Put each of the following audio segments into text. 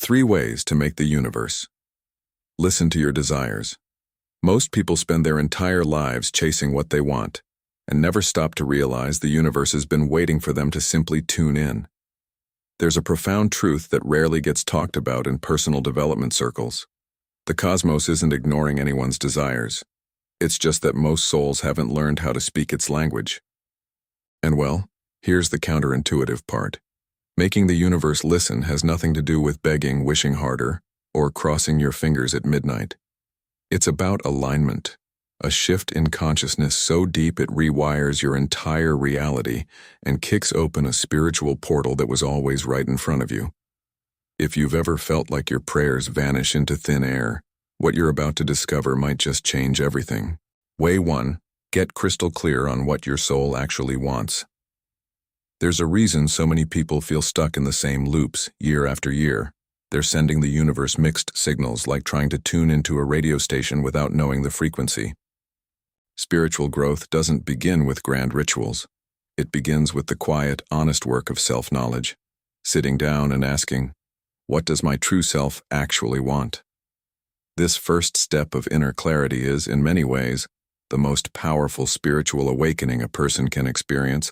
3 ways to make the universe. Listen to your desires. Most people spend their entire lives chasing what they want and never stop to realize the universe has been waiting for them to simply tune in. There's a profound truth that rarely gets talked about in personal development circles. The cosmos isn't ignoring anyone's desires. It's just that most souls haven't learned how to speak its language. And well, here's the counterintuitive part. Making the universe listen has nothing to do with begging, wishing harder, or crossing your fingers at midnight. It's about alignment, a shift in consciousness so deep it rewires your entire reality and kicks open a spiritual portal that was always right in front of you. If you've ever felt like your prayers vanish into thin air, what you're about to discover might just change everything. Way 1. Get crystal clear on what your soul actually wants. There's a reason so many people feel stuck in the same loops year after year. They're sending the universe mixed signals like trying to tune into a radio station without knowing the frequency. Spiritual growth doesn't begin with grand rituals. It begins with the quiet, honest work of self-knowledge, sitting down and asking, what does my true self actually want? This first step of inner clarity is, in many ways, the most powerful spiritual awakening a person can experience,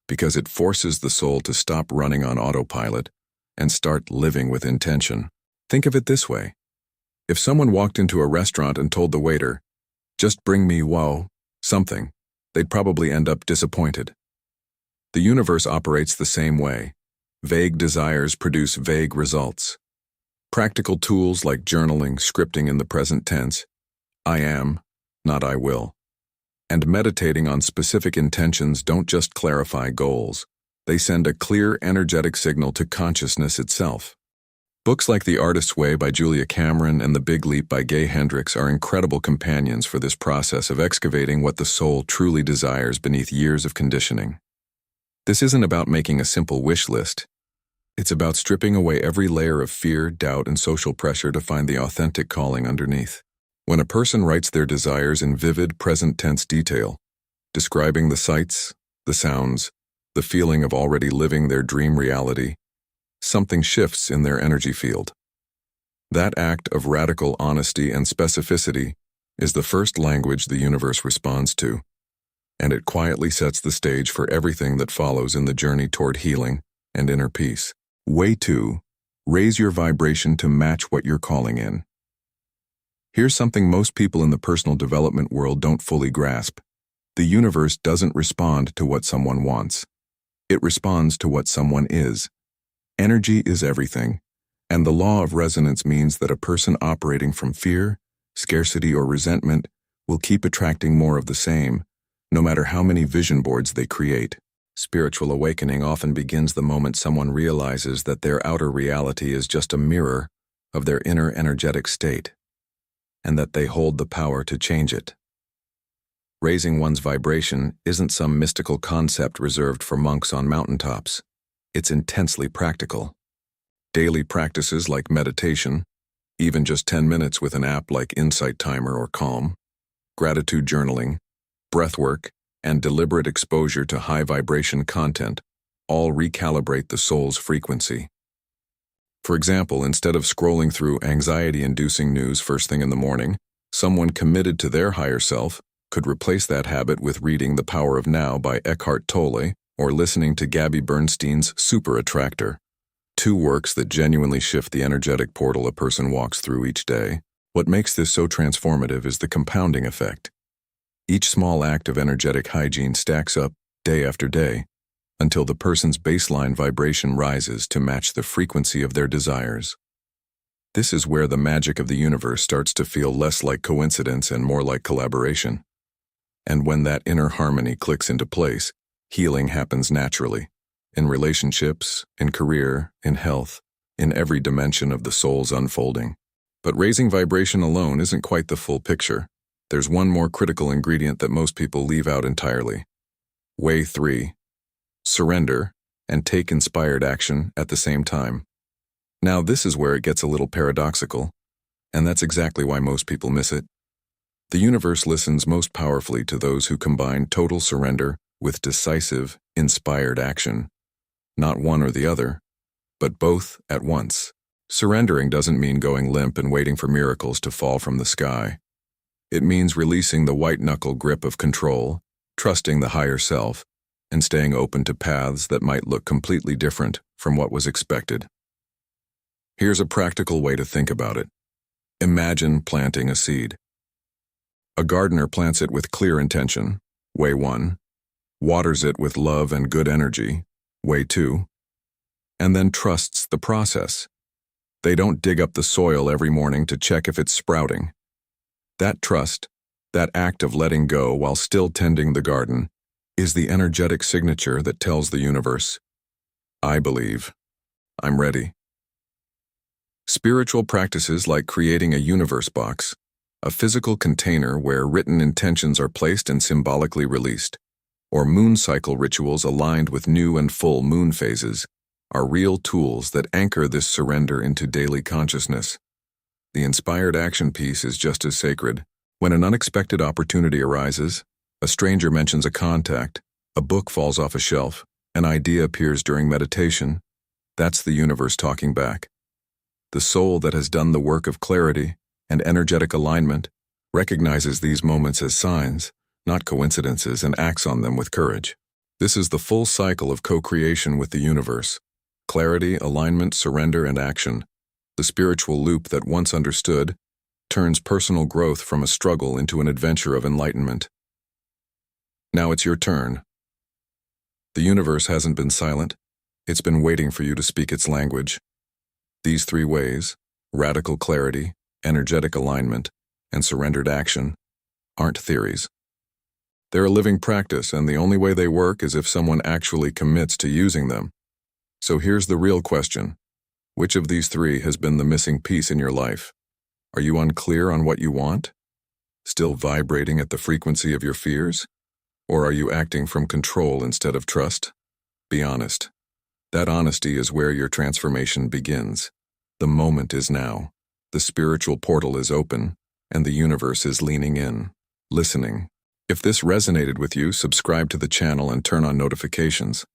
because it forces the soul to stop running on autopilot and start living with intention. Think of it this way. If someone walked into a restaurant and told the waiter, just bring me, something, they'd probably end up disappointed. The universe operates the same way. Vague desires produce vague results. Practical tools like journaling, scripting in the present tense, I am, not I will, and meditating on specific intentions don't just clarify goals. They send a clear, energetic signal to consciousness itself. Books like The Artist's Way by Julia Cameron and The Big Leap by Gay Hendricks are incredible companions for this process of excavating what the soul truly desires beneath years of conditioning. This isn't about making a simple wish list. It's about stripping away every layer of fear, doubt, and social pressure to find the authentic calling underneath. When a person writes their desires in vivid, present-tense detail, describing the sights, the sounds, the feeling of already living their dream reality, something shifts in their energy field. That act of radical honesty and specificity is the first language the universe responds to, and it quietly sets the stage for everything that follows in the journey toward healing and inner peace. Way 2. Raise your vibration to match what you're calling in. Here's something most people in the personal development world don't fully grasp. The universe doesn't respond to what someone wants. It responds to what someone is. Energy is everything, and the law of resonance means that a person operating from fear, scarcity, or resentment will keep attracting more of the same, no matter how many vision boards they create. Spiritual awakening often begins the moment someone realizes that their outer reality is just a mirror of their inner energetic state, and that they hold the power to change it. Raising one's vibration isn't some mystical concept reserved for monks on mountaintops. It's intensely practical. Daily practices like meditation, even just 10 minutes with an app like Insight Timer or Calm, gratitude journaling, breathwork, and deliberate exposure to high-vibration content all recalibrate the soul's frequency. For example, instead of scrolling through anxiety-inducing news first thing in the morning, someone committed to their higher self could replace that habit with reading The Power of Now by Eckhart Tolle or listening to Gabby Bernstein's Super Attractor, 2 works that genuinely shift the energetic portal a person walks through each day. What makes this so transformative is the compounding effect. Each small act of energetic hygiene stacks up day after day until the person's baseline vibration rises to match the frequency of their desires. This is where the magic of the universe starts to feel less like coincidence and more like collaboration. And when that inner harmony clicks into place, healing happens naturally, in relationships, in career, in health, in every dimension of the soul's unfolding. But raising vibration alone isn't quite the full picture. There's one more critical ingredient that most people leave out entirely. Way 3. Surrender and take inspired action at the same time. Now, this is where it gets a little paradoxical, and that's exactly why most people miss it. The universe listens most powerfully to those who combine total surrender with decisive, inspired action. Not one or the other, but both at once. Surrendering doesn't mean going limp and waiting for miracles to fall from the sky. It means releasing the white-knuckle grip of control, trusting the higher self, and staying open to paths that might look completely different from what was expected. Here's a practical way to think about it. Imagine planting a seed. A gardener plants it with clear intention, way 1, waters it with love and good energy, way 2, and then trusts the process. They don't dig up the soil every morning to check if it's sprouting. That trust, that act of letting go while still tending the garden, is the energetic signature that tells the universe, I believe, I'm ready. Spiritual practices like creating a universe box, a physical container where written intentions are placed and symbolically released, or moon cycle rituals aligned with new and full moon phases, are real tools that anchor this surrender into daily consciousness. The inspired action piece is just as sacred. When an unexpected opportunity arises, a stranger mentions a contact, a book falls off a shelf, an idea appears during meditation, that's the universe talking back. The soul that has done the work of clarity and energetic alignment recognizes these moments as signs, not coincidences, and acts on them with courage. This is the full cycle of co-creation with the universe. Clarity, alignment, surrender, and action. The spiritual loop that once understood turns personal growth from a struggle into an adventure of enlightenment. Now it's your turn. The universe hasn't been silent. It's been waiting for you to speak its language. These 3 ways, radical clarity, energetic alignment, and surrendered action, aren't theories. They're a living practice, and the only way they work is if someone actually commits to using them. So here's the real question. Which of these 3 has been the missing piece in your life? Are you unclear on what you want? Still vibrating at the frequency of your fears? Or are you acting from control instead of trust? Be honest. That honesty is where your transformation begins. The moment is now. The spiritual portal is open, and the universe is leaning in, listening. If this resonated with you, subscribe to the channel and turn on notifications.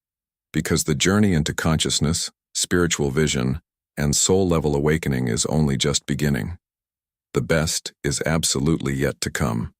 Because the journey into consciousness, spiritual vision, and soul-level awakening is only just beginning. The best is absolutely yet to come.